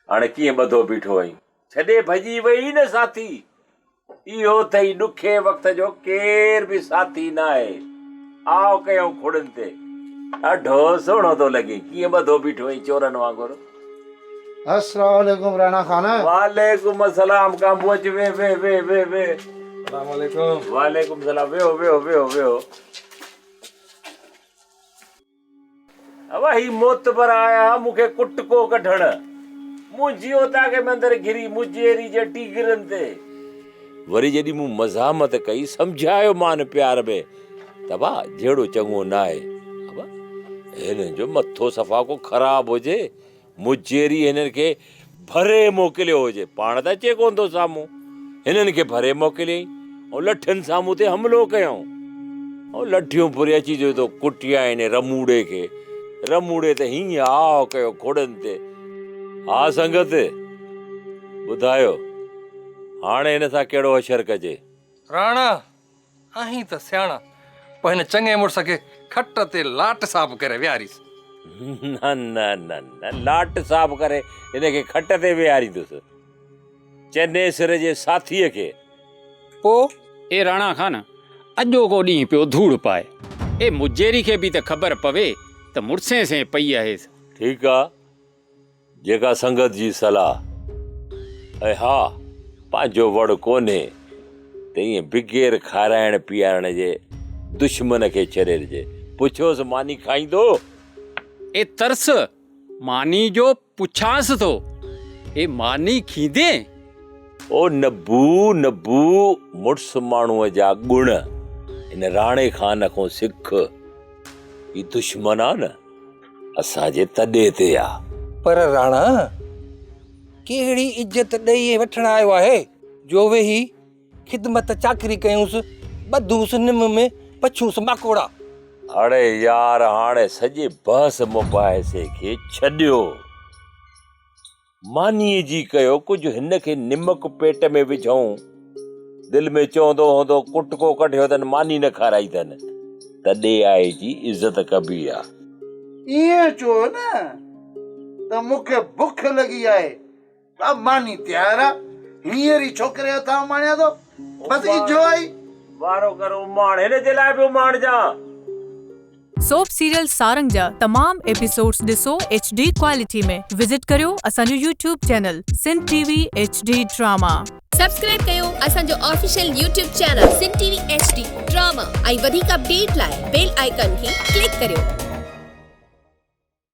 हाणे कीअं ॿधो बीठो आहीं, छॾे भॼी वई न साथी। इहो अथई ॾुखे वक़्त जो केर बि साथी न आहे। आओ कयूं खुड़नि ते। ॾाढो सुहिणो थो लॻे, कीअं ॿधो बीठो आहीं चोरनि वांगुरु। अस्सलाम वालेकुम राणा खान। वालेकुम अस्सलाम कांबू, अच वे वे वे वे वे। अस्सलाम वालेकुम। वालेकुम सलाम, वेहो वेहो वेहो वेहो। अब ही मोतबर आया मूंखे कुटको कढण, मूं जियो ताके मंदर घिरी मुजेरी जे टीगरनि ते। वरी जॾहिं मूं मज़ामत कई, सम्झायो मान प्यार में त भा जहिड़ो चङो न आहे। हिननि जो मथो सफ़ा को ख़राब हुजे, मुजेरी हिननि खे भरे मोकिलियो हुजे, पाण त अचे कोन थो साम्हूं। हिननि खे भरे मोकिलियईं ऐं लठनि साम्हूं ते हमिलो कयऊं। ऐं लठियूं फुरे अची जो तो कुटिया आहिनि रमूड़े खे। रमूड़े ते हीअं आओ कयो खोड़नि ते। हा संगत, ॿुधायो हाणे हिन सां कहिड़ो अशर कजे। राणा आहीं त सियाणा, पोइ हिन चङे मुड़ुस खे खट ते लाट साफ़ करे विहारीस। न न न न, लाट साफ़ करे हिनखे खट ते विहारींदुसि, चने सिर जे साथीअ खे। पोइ ए राणा खान, अॼो को ॾींहुं पियो धूड़ पाए। ए मुजेरी खे बि त ख़बर पवे त मुड़से से पई आहे। ठीकु आहे, जेका संगत जी सलाह। ऐं हा, पंहिंजो वड़ कोन्हे त ईअं बिगेर खाराइण पीआरण जे दुश्मन खे छॾे ॾिजे। पुछोसि मानी खाईंदो? ए तरस मानी जो पुछांसि थो, ए मानी खींदे? ओ नबू नबू, मुड़स माण्हूअ जा गुण इन राणे खान खां सिख। ही दुश्मन आ न, असांजे तॾे ते आ। पर राणा कहिड़ी इज्जत ॾेई वठण आयो आहे जो वेही खिदमत चाकरी कयूंसि, ॿधूंसि निम में, पछूंसि माकोड़ा। अड़े यार, हाणे सॼे बहस मुबाहिसे खे छॾियो। मानीअ जी कयो, कुझु हिन खे निमक पेट में विझूं। दिल में चवंदो हूंदो कुटको कढियो अथनि, मानी न खाराई अथनि, तॾे आहे जी इज़त कबी आहे। इएं चओ न त मूंखे बुख लॻी आहे, अब मानी तयार आहे। हींअर ई छोकिरे हथां माणिया थो, बस इजो आई वारो करो माण, हिन जे लाइ बि माण जा। सोप सीरियल सारंग जा तमाम एपिसोड्स ॾिसो HD क्वालिटी में। विजिट करियो असांजो YouTube channel Sindh TV HD drama. Subscribe कयो असांजो official YouTube channel Sindh TV HD drama ऐं वधीक अपडेट लाइ बेल आइकन खे क्लिक करियो।